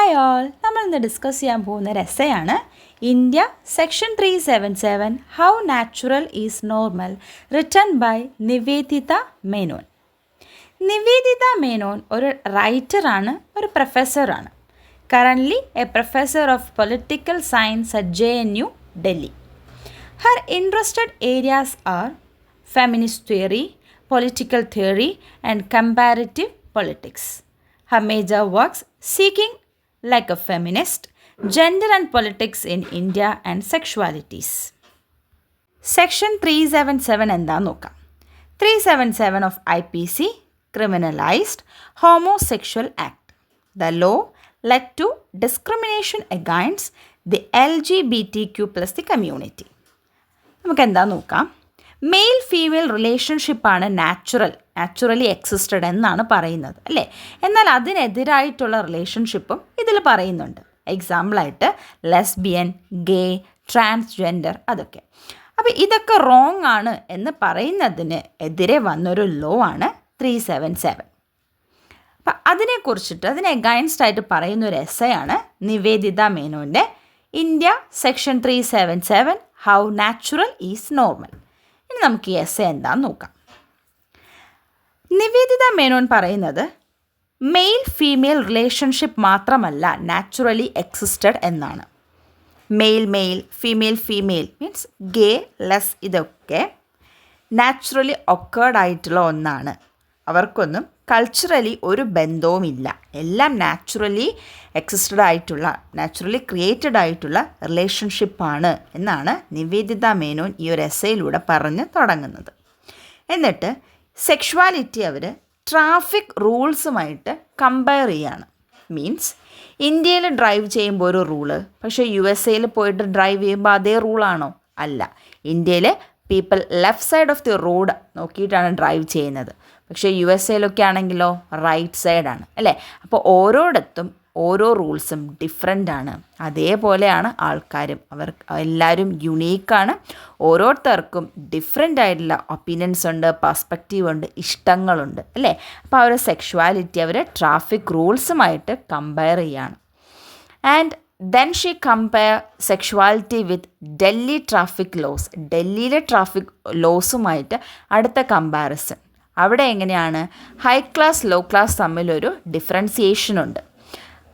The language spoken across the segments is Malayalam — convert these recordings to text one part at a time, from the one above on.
ഹായ് ഓൾ, നമ്മൾ ഇന്ന് ഡിസ്കസ് ചെയ്യാൻ പോകുന്ന ഒരു എസ്സേയാണ് India section 377 how natural is normal written by Nivedita Menon. Nivedita Menon ഒരു റൈറ്ററാണ്, ഒരു പ്രൊഫസറാണ്. Currently a professor of political science at JNU, Delhi. Her interested areas are feminist theory, political theory and comparative politics. Her major works Seeking Like a Feminist, Gender and Politics in India and Sexualities. Section 377 എന്താന്ന് നോക്കാം. 377 of IPC criminalized homosexual act. The law led to discrimination against the LGBTQ plus the community. നമുക്ക് എന്താ നോക്കാം. മെയിൽ ഫീമെയിൽ റിലേഷൻഷിപ്പാണ് നാച്ചുറലി എക്സിസ്റ്റഡ് എന്നാണ് പറയുന്നത് അല്ലേ. എന്നാൽ അതിനെതിരായിട്ടുള്ള റിലേഷൻഷിപ്പും ഇതിൽ പറയുന്നുണ്ട്. എക്സാമ്പിളായിട്ട് ലെസ്ബിയൻ, ഗേ, ട്രാൻസ്ജെൻഡർ അതൊക്കെ. അപ്പോൾ ഇതൊക്കെ റോങ് ആണ് എന്ന് പറയുന്നതിന് എതിരെ വന്നൊരു ലോ ആണ് 377. അപ്പം അതിനെക്കുറിച്ചിട്ട് അതിന് എഗൈൻസ്റ്റ് ആയിട്ട് പറയുന്ന ഒരു എസ്സേയാണ് നിവേദിത മേനോൻ്റെ India section 377 how natural is normal. ഇനി നമുക്ക് ഈ എസ്സേ എന്താണെന്ന് നോക്കാം. നിവേദിത മേനോൻ പറയുന്നത് മെയിൽ ഫീമെയിൽ റിലേഷൻഷിപ്പ് മാത്രമല്ല നാച്ചുറലി എക്സിസ്റ്റഡ് എന്നാണ്. മെയിൽ ഫീമെയിൽ മീൻസ് ഗേ, ലെസ് ഇതൊക്കെ നാച്ചുറലി ഒക്കേർഡ് ആയിട്ടുള്ള ഒന്നാണ്. അവർക്കൊന്നും കൾച്ചറലി ഒരു ബന്ധവുമില്ല. എല്ലാം നാച്ചുറലി എക്സിസ്റ്റഡ് ആയിട്ടുള്ള, നാച്ചുറലി ക്രിയേറ്റഡ് ആയിട്ടുള്ള റിലേഷൻഷിപ്പാണ് എന്നാണ് നിവേദിത മേനോൻ ഈ ഒരു എസ്സേയിലൂടെ പറഞ്ഞ് തുടങ്ങുന്നത്. എന്നിട്ട് സെക്ഷുവാലിറ്റി അവർ ട്രാഫിക് റൂൾസുമായിട്ട് കമ്പയർ ചെയ്യാണ്. മീൻസ് ഇന്ത്യയിൽ ഡ്രൈവ് ചെയ്യുമ്പോൾ ഒരു റൂള്, പക്ഷേ USA പോയിട്ട് ഡ്രൈവ് ചെയ്യുമ്പോൾ അതേ റൂളാണോ? അല്ല. ഇന്ത്യയിൽ people left side of the road നോക്കിയിട്ടാണ് ഡ്രൈവ് ചെയ്യുന്നത്. പക്ഷേ USA ആണെങ്കിലോ റൈറ്റ് സൈഡാണ് അല്ലേ. അപ്പോൾ ഓരോയിടത്തും ഓരോ റൂൾസും ഡിഫറെൻ്റ് ആണ്. അതേപോലെയാണ് ആൾക്കാരും. അവർ എല്ലാവരും യുണീക്കാണ്. ഓരോരുത്തർക്കും ഡിഫറെൻ്റ് ആയിട്ടുള്ള ഒപ്പീനിയൻസ് ഉണ്ട്, പെർസ്പെക്റ്റീവ് ഉണ്ട്, ഇഷ്ടങ്ങളുണ്ട് അല്ലേ. അപ്പോൾ അവർ സെക്ഷുവാലിറ്റി അവർ ട്രാഫിക് റൂൾസുമായിട്ട് കമ്പയർ ചെയ്യാണ്. And then she compare sexuality with Delhi traffic laws. ഡൽഹിയിലെ ട്രാഫിക് ലോസുമായിട്ട് അടുത്ത കമ്പാരിസൺ. അവിടെ എങ്ങനെയാണ് ഹൈ ക്ലാസ് ലോ ക്ലാസ് തമ്മിലൊരു ഡിഫറൻസിയേഷനുണ്ട്.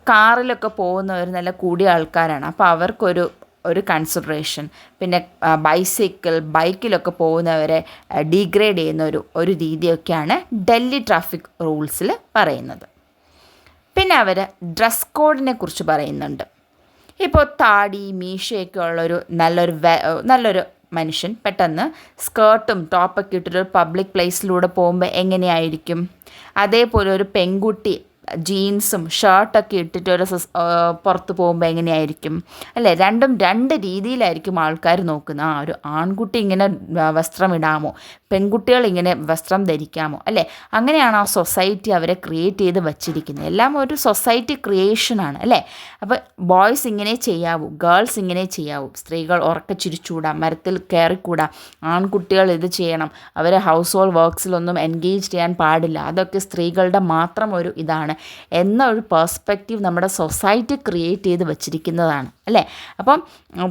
കാറിലൊക്കെ പോകുന്നവർ നല്ല കൂടിയ ആൾക്കാരാണ്, അപ്പോൾ അവർക്കൊരു കൺസിഡറേഷൻ. പിന്നെ ബൈക്കിലൊക്കെ പോകുന്നവരെ ഡീഗ്രേഡ് ചെയ്യുന്ന ഒരു രീതിയൊക്കെയാണ് ഡൽഹി ട്രാഫിക് റൂൾസിൽ പറയുന്നത്. പിന്നെ അവർ ഡ്രസ് കോഡിനെ കുറിച്ച് പറയുന്നുണ്ട്. ഇപ്പോൾ താടി മീശയൊക്കെ ഉള്ളൊരു നല്ലൊരു മനുഷ്യൻ പെട്ടെന്ന് സ്കേർട്ടും ടോപ്പൊക്കെ ഇട്ടിട്ടൊരു പബ്ലിക് പ്ലേസിലൂടെ പോകുമ്പോൾ എങ്ങനെയായിരിക്കും? അതേപോലെ ഒരു പെൺകുട്ടി ജീൻസും ഷർട്ടൊക്കെ ഇട്ടിട്ട് പുറത്ത് പോകുമ്പോൾ എങ്ങനെയായിരിക്കും അല്ലേ? രണ്ടും രണ്ട് രീതിയിലായിരിക്കും ആൾക്കാർ നോക്കുന്നത്. ഒരു ആൺകുട്ടി ഇങ്ങനെ വസ്ത്രം ഇടാമോ, പെൺകുട്ടികൾ ഇങ്ങനെ വസ്ത്രം ധരിക്കാമോ അല്ലേ? അങ്ങനെയാണ് ആ സൊസൈറ്റി അവരെ ക്രിയേറ്റ് ചെയ്ത് വച്ചിരിക്കുന്നത്. എല്ലാം ഒരു സൊസൈറ്റി ക്രിയേഷനാണ് അല്ലേ. അപ്പോൾ ബോയ്സ് ഇങ്ങനെ ചെയ്യാവൂ, ഗേൾസ് ഇങ്ങനെ ചെയ്യാവൂ, സ്ത്രീകൾ ഉറക്കെ ചിരിച്ചുകൂടാ, മരത്തിൽ കയറിക്കൂടാ, ആൺകുട്ടികൾ ഇത് ചെയ്യണം, അവരെ ഹൗസ് ഹോൾഡ് വർക്ക്സിലൊന്നും എൻഗേജ് ചെയ്യാൻ പാടില്ല, അതൊക്കെ സ്ത്രീകളുടെ മാത്രം ഒരു ഇതാണ് എന്ന ഒരു പെർസ്പെക്റ്റീവ് നമ്മുടെ സൊസൈറ്റി ക്രിയേറ്റ് ചെയ്ത് വച്ചിരിക്കുന്നതാണ് അല്ലേ. അപ്പം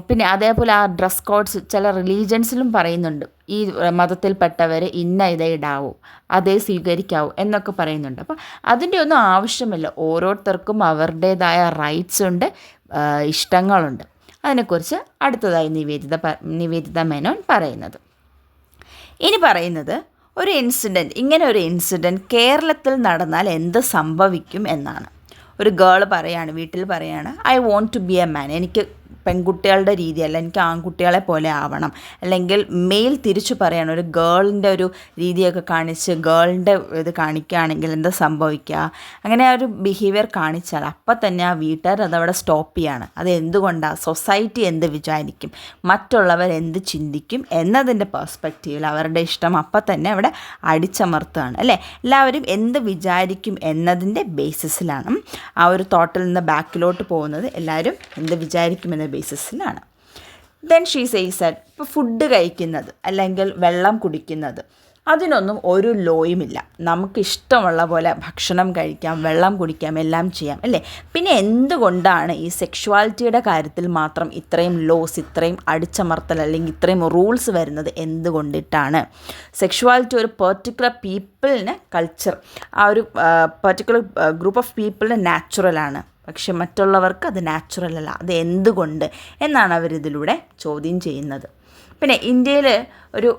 പിന്നെ അതേപോലെ ആ ഡ്രസ് കോഡ്സ് ചില റിലീജൻസിലും പറയുന്നുണ്ട്. ഈ മതത്തിൽപ്പെട്ടവർ ഇന്ന ഇതേ ഇടാവൂ, അതേ സ്വീകരിക്കാവൂ എന്നൊക്കെ പറയുന്നുണ്ട്. അപ്പം അതിൻ്റെ ഒന്നും ആവശ്യമില്ല. ഓരോരുത്തർക്കും അവരുടേതായ റൈറ്റ്സ് ഉണ്ട്, ഇഷ്ടങ്ങളുണ്ട്. അതിനെക്കുറിച്ച് അടുത്തതായി നിവേദിത മേനോൻ പറയുന്നത്. ഇനി പറയുന്നത് ഇങ്ങനെ ഒരു ഇൻസിഡൻറ്റ് കേരളത്തിൽ നടന്നാൽ എന്ത് സംഭവിക്കും എന്നാണ്. ഒരു ഗേൾ വീട്ടിൽ പറയാണ് I want to be a man. എനിക്ക് പെൺകുട്ടികളുടെ രീതിയല്ല, എനിക്ക് ആൺകുട്ടികളെ പോലെ ആവണം. അല്ലെങ്കിൽ മെയിൽ തിരിച്ചു പറയാണ്, ഒരു ഗേളിൻ്റെ ഒരു രീതിയൊക്കെ കാണിച്ച് ഗേളിൻ്റെ ഇത് കാണിക്കുകയാണെങ്കിൽ എന്താ സംഭവിക്കുക? അങ്ങനെ ഒരു ബിഹേവിയർ കാണിച്ചാൽ അപ്പം തന്നെ ആ വീട്ടുകാർ അതവിടെ സ്റ്റോപ്പ് ചെയ്യാണ്. അത് എന്തുകൊണ്ടാണ്? സൊസൈറ്റി എന്ത് വിചാരിക്കും, മറ്റുള്ളവർ എന്ത് ചിന്തിക്കും എന്നതിൻ്റെ പെർസ്പെക്റ്റീവിൽ അവരുടെ ഇഷ്ടം അപ്പം തന്നെ അവിടെ അടിച്ചമർത്തുകയാണ് അല്ലേ. എല്ലാവരും എന്ത് വിചാരിക്കും എന്നതിൻ്റെ ബേസിസിലാണ് ആ ഒരു തോട്ടിൽ നിന്ന് ബാക്കിലോട്ട് പോകുന്നത്. എല്ലാവരും എന്ത് വിചാരിക്കുമെന്ന ബേസിസിലാണ്. ദെൻ ഷീ സേയ്സ് ദാറ്റ് ഇപ്പോൾ ഫുഡ് കഴിക്കുന്നത് അല്ലെങ്കിൽ വെള്ളം കുടിക്കുന്നത് അതിനൊന്നും ഒരു ലോയുമില്ല. നമുക്കിഷ്ടമുള്ള പോലെ ഭക്ഷണം കഴിക്കാം, വെള്ളം കുടിക്കാം, എല്ലാം ചെയ്യാം അല്ലേ. പിന്നെ എന്തുകൊണ്ടാണ് ഈ സെക്ഷുവാലിറ്റിയുടെ കാര്യത്തിൽ മാത്രം ഇത്രയും ലോസ്, ഇത്രയും അടിച്ചമർത്തൽ അല്ലെങ്കിൽ ഇത്രയും റൂൾസ് വരുന്നത് എന്തുകൊണ്ടിട്ടാണ്? സെക്ഷുവാലിറ്റി ഒരു പെർട്ടിക്കുലർ പീപ്പിളിന് കൾച്ചർ, ആ ഒരു പെർട്ടിക്കുലർ ഗ്രൂപ്പ് ഓഫ് പീപ്പിളിന് നാച്ചുറലാണ്, പക്ഷെ മറ്റുള്ളവർക്ക് അത് നാച്ചുറൽ അല്ല. അത് എന്തുകൊണ്ട് എന്നാണ് അവരിതിലൂടെ ചോദ്യം ചെയ്യുന്നത്. പിന്നെ ഇന്ത്യയിൽ ഒരു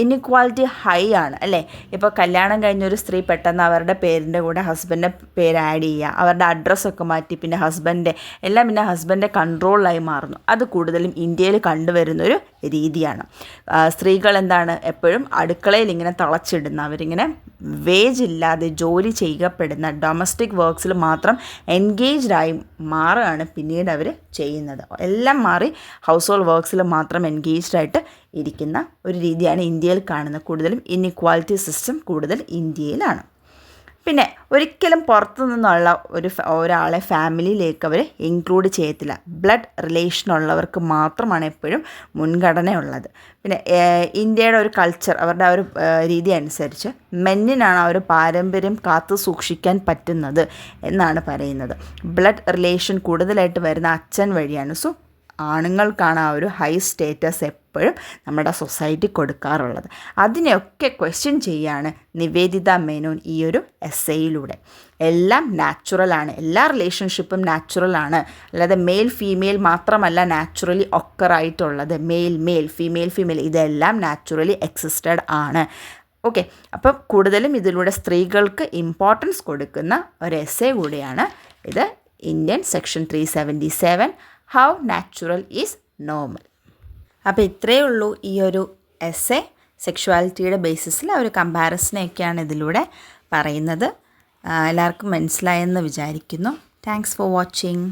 ഇൻഇക്വാലിറ്റി ഹൈ ആണ് അല്ലേ. ഇപ്പോൾ കല്യാണം കഴിഞ്ഞൊരു സ്ത്രീ പെട്ടെന്ന് അവരുടെ പേരിൻ്റെ കൂടെ ഹസ്ബൻഡിൻ്റെ പേര് ആഡ് ചെയ്യുക, അവരുടെ അഡ്രസ്സൊക്കെ മാറ്റി പിന്നെ ഹസ്ബൻഡിൻ്റെ കൺട്രോളിലായി മാറുന്നു. അത് കൂടുതലും ഇന്ത്യയിൽ കണ്ടുവരുന്നൊരു രീതിയാണ്. സ്ത്രീകൾ എന്താണ് എപ്പോഴും അടുക്കളയിൽ ഇങ്ങനെ തളച്ചിടുന്ന, അവരിങ്ങനെ വേജ് ഇല്ലാതെ ജോലി ചെയ്യപ്പെടുന്ന, ഡൊമസ്റ്റിക് വർക്ക്സിൽ മാത്രം എൻഗേജ്ഡായി മാറുകയാണ് പിന്നീട് അവർ ചെയ്യുന്നത്. എല്ലാം മാറി ഹൗസ് ഹോൾഡ് വർക്ക്സിൽ മാത്രം എൻഗേജ്ഡായിട്ട് ഇരിക്കുന്ന ഒരു രീതിയാണ് ഇന്ത്യയിൽ കാണുന്നത്. കൂടുതലും ഇൻഇക്വാലിറ്റി സിസ്റ്റം കൂടുതൽ ഇന്ത്യയിലാണ്. പിന്നെ ഒരിക്കലും പുറത്തു നിന്നുള്ള ഒരാളെ ഫാമിലിയിലേക്ക് അവർ ഇൻക്ലൂഡ് ചെയ്യത്തില്ല. ബ്ലഡ് റിലേഷനുള്ളവർക്ക് മാത്രമാണ് എപ്പോഴും മുൻഗണനയുള്ളത്. പിന്നെ ഇന്ത്യയുടെ ഒരു കൾച്ചർ, അവരുടെ ആ ഒരു രീതി അനുസരിച്ച് മെന്നിനാണ് ആ ഒരു പാരമ്പര്യം കാത്തു സൂക്ഷിക്കാൻ പറ്റുന്നത് എന്നാണ് പറയുന്നത്. ബ്ലഡ് റിലേഷൻ കൂടുതലായിട്ട് വരുന്ന അച്ഛൻ വഴിയാണ്. സോ ആണുങ്ങൾക്കാണ് ആ ഒരു ഹൈ സ്റ്റേറ്റസ് എപ്പോഴും നമ്മുടെ സൊസൈറ്റി കൊടുക്കാറുള്ളത്. അതിനെയൊക്കെ ക്വസ്റ്റ്യൻ ചെയ്യാണ് നിവേദിത മേനോൻ ഈ ഒരു എസ്സേയിലൂടെ. എല്ലാം നാച്ചുറലാണ്, എല്ലാ റിലേഷൻഷിപ്പും നാച്ചുറലാണ്, അല്ലാതെ മെയിൽ ഫീമെയിൽ മാത്രമല്ല നാച്ചുറലി ഒക്കറായിട്ടുള്ളത്. മെയിൽ ഫീമെയിൽ ഇതെല്ലാം നാച്ചുറലി എക്സിസ്റ്റഡ് ആണ്. ഓക്കെ, അപ്പോൾ കൂടുതലും ഇതിലൂടെ സ്ത്രീകൾക്ക് ഇമ്പോർട്ടൻസ് കൊടുക്കുന്ന ഒരു എസ്സേ കൂടിയാണ് ഇത്. Indian section 377 how natural is normal. അപ്പോൾ ഇത്രയേ ഉള്ളൂ ഈ ഒരു എസ്സേ. സെക്ഷുവാലിറ്റിയുടെ ബേസിസിൽ ഒരു കമ്പാരിസണൊക്കെയാണ് ഇതിലൂടെ പറയുന്നത്. എല്ലാവർക്കും മനസ്സിലായെന്ന് വിചാരിക്കുന്നു. Thanks for watching.